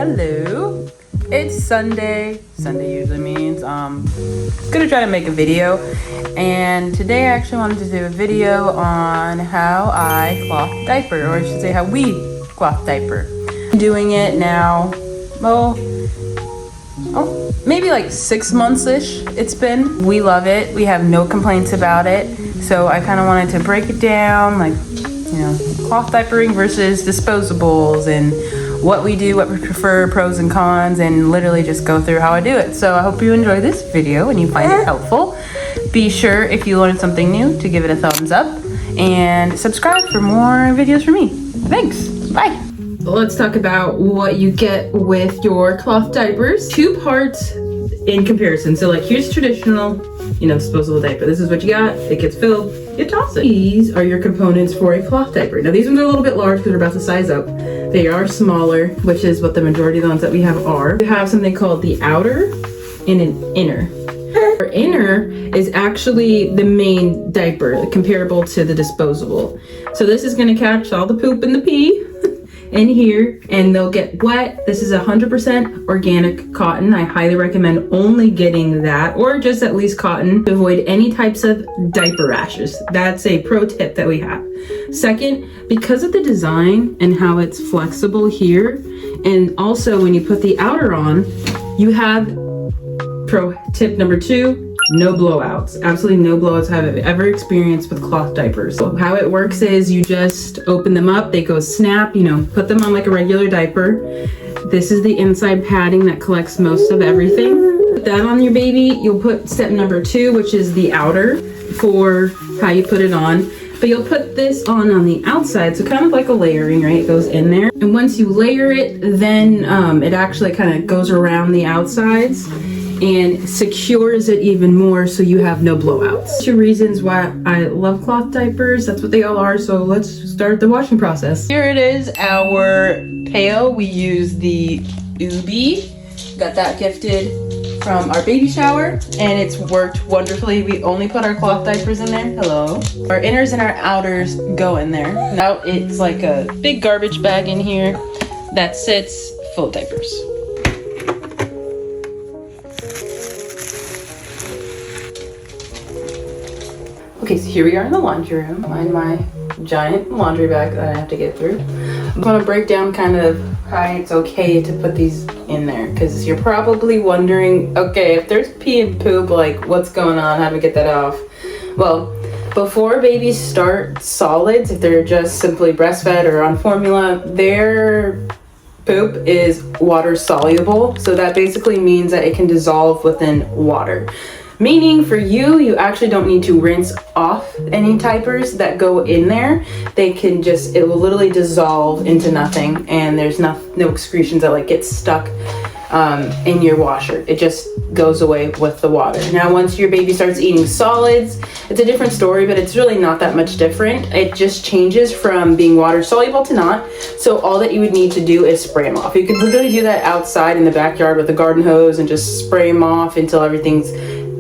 Hello, it's Sunday. Sunday usually means gonna try to make a video, and today I actually wanted to do a video on how I cloth diaper, or I should say how we cloth diaper. I'm doing it now, maybe like 6 months-ish it's been. We love it. We have no complaints about it. So I kind of wanted to break it down, like, you know, cloth diapering versus disposables, and what we do, what we prefer, pros and cons, and literally just go through how I do it. So I hope you enjoy this video and you find it helpful. Be sure, if you learned something new, to give it a thumbs up and subscribe for more videos from me. Thanks. Bye. Let's talk about what you get with your cloth diapers. 2 parts in comparison. So like, here's traditional, you know, disposable diaper. This is what you got. It gets filled, you toss it. These are your components for a cloth diaper. Now these ones are a little bit large because we're about to size up. They are smaller, which is what the majority of the ones that we have are. We have something called the outer and an inner. Our inner is actually the main diaper, comparable to the disposable. So this is gonna catch all the poop and the pee in here, and they'll get wet. This is 100% organic cotton. I highly recommend only getting that, or just at least cotton, to avoid any types of diaper rashes. That's a pro tip that we have. Second, because of the design and how it's flexible here, and also when you put the outer on, you have pro tip number 2, no blowouts. Absolutely no blowouts I've ever experienced with cloth diapers. So how it works is you just open them up, they go snap, you know, put them on like a regular diaper. This is the inside padding that collects most of everything. Put that on your baby. You'll put step number 2, which is the outer, for how you put it on. But you'll put this on the outside, so kind of like a layering, right? It goes in there. And once you layer it, then it actually kind of goes around the outsides and secures it even more, so you have no blowouts. 2 reasons why I love cloth diapers. That's what they all are. So let's start the washing process. Here it is, our pail. We use the Ubi. Got that gifted from our baby shower, and it's worked wonderfully. We only put our cloth diapers in there. Hello. Our inners and our outers go in there. Now it's like a big garbage bag in here that sits full of diapers. Okay, so here we are in the laundry room. Find my giant laundry bag that I have to get through. I'm gonna break down kind of why it's okay to put these in there, because you're probably wondering, okay, if there's pee and poop, like, what's going on? How do we get that off? Well, before babies start solids, if they're just simply breastfed or on formula, their poop is water soluble. So that basically means that it can dissolve within water. Meaning for you, you actually don't need to rinse off any diapers that go in there. They can just, it will literally dissolve into nothing, and there's no excretions that like get stuck in your washer. It just goes away with the water. Now, once your baby starts eating solids, it's a different story, but it's really not that much different. It just changes from being water soluble to not. So all that you would need to do is spray them off. You could literally do that outside in the backyard with a garden hose and just spray them off until everything's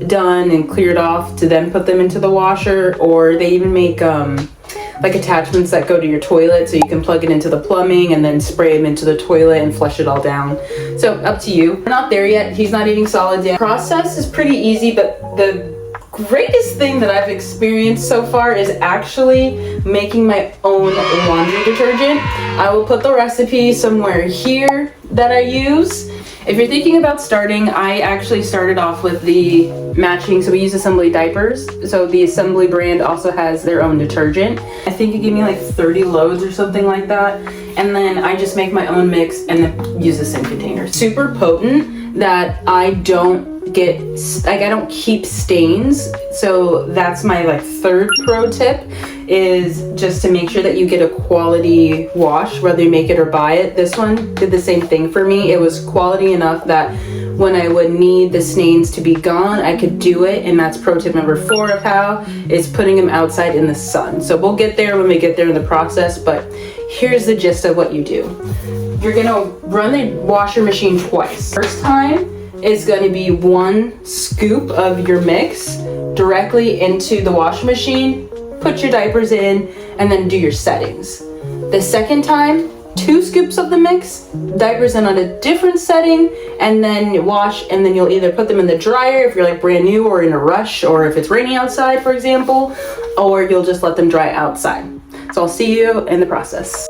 done and cleared off, to then put them into the washer. Or they even make like attachments that go to your toilet, so you can plug it into the plumbing and then spray them into the toilet and flush it all down. So up to you. We're not there yet. He's not eating solids yet. The process is pretty easy, but the greatest thing that I've experienced so far is actually making my own laundry detergent. I will put the recipe somewhere here that I use. If you're thinking about starting, I actually started off with the matching, so we use Assembly diapers. So the Assembly brand also has their own detergent. I think it gave me like 30 loads or something like that. And then I just make my own mix and then use the same container. Super potent that I don't get, like, I don't keep stains. So that's my like 3rd pro tip, is just to make sure that you get a quality wash, whether you make it or buy it. This one did the same thing for me. It was quality enough that when I would need the stains to be gone, I could do it. And that's pro tip number 4 of how, is putting them outside in the sun. So we'll get there when we get there in the process, but here's the gist of what you do. You're gonna run the washer machine twice. First time is going to be 1 scoop of your mix directly into the washing machine, put your diapers in, and then do your settings. The second time 2 scoops of the mix, diapers in on a different setting, and then you wash, and then you'll either put them in the dryer if you're like brand new or in a rush, or if it's raining outside, for example, or you'll just let them dry outside. So I'll see you in the process.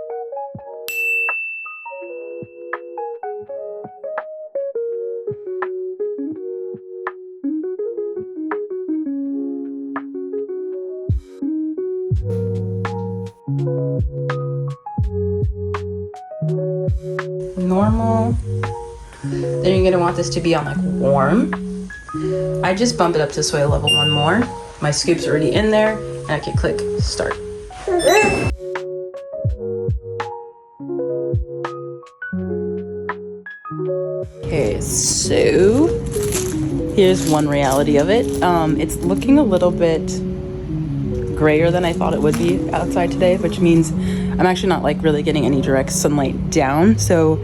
Normal. Then you're gonna want this to be on like warm. I just bump it up to soil level 1 more. My scoop's already in there, and I can click start. Okay, so here's one reality of it. It's looking a little bit grayer than I thought it would be outside today, which means I'm actually not like really getting any direct sunlight down. So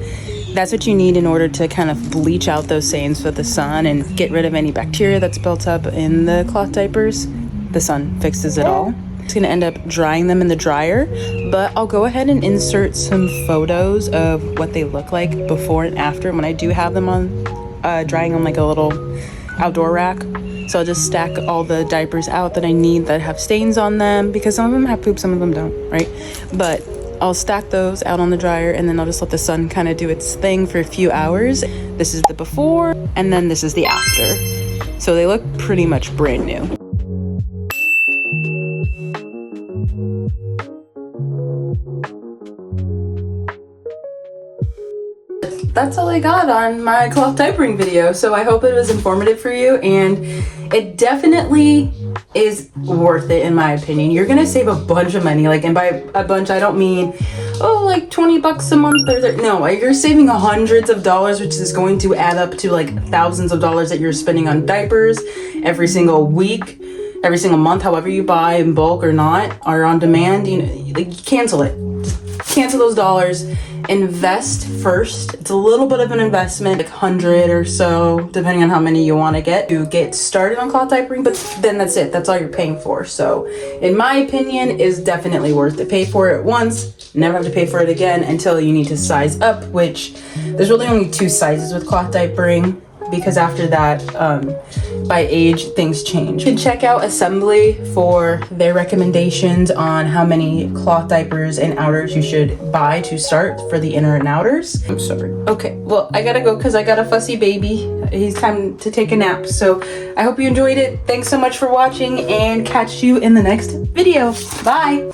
that's what you need in order to kind of bleach out those stains with the sun and get rid of any bacteria that's built up in the cloth diapers. The sun fixes it all. It's gonna end up drying them in the dryer, but I'll go ahead and insert some photos of what they look like before and after when I do have them on drying on like a little outdoor rack. So I'll just stack all the diapers out that I need that have stains on them, because some of them have poop, some of them don't, right? But I'll stack those out on the dryer, and then I'll just let the sun kind of do its thing for a few hours. This is the before, and then this is the after. So they look pretty much brand new. That's all I got on my cloth diapering video, so I hope it was informative for you, and it definitely is worth it in my opinion. You're gonna save a bunch of money, like, and by a bunch I don't mean like 20 bucks a month or no, like you're saving hundreds of dollars, which is going to add up to like thousands of dollars that you're spending on diapers every single week, every single month, however you buy in bulk or not, or on demand. You know, like, cancel it. Cancel those dollars. Invest first. It's a little bit of an investment, like 100 or so, depending on how many you want to get started on cloth diapering, but then that's it. That's all you're paying for. So in my opinion, is definitely worth it. Pay for it once, never have to pay for it again until you need to size up, which there's really only 2 sizes with cloth diapering, because after that, by age, things change. You can check out Assembly for their recommendations on how many cloth diapers and outers you should buy to start for the inner and outers. I'm sorry. Okay, well, I gotta go because I got a fussy baby. He's time to take a nap. So I hope you enjoyed it. Thanks so much for watching, and catch you in the next video. Bye.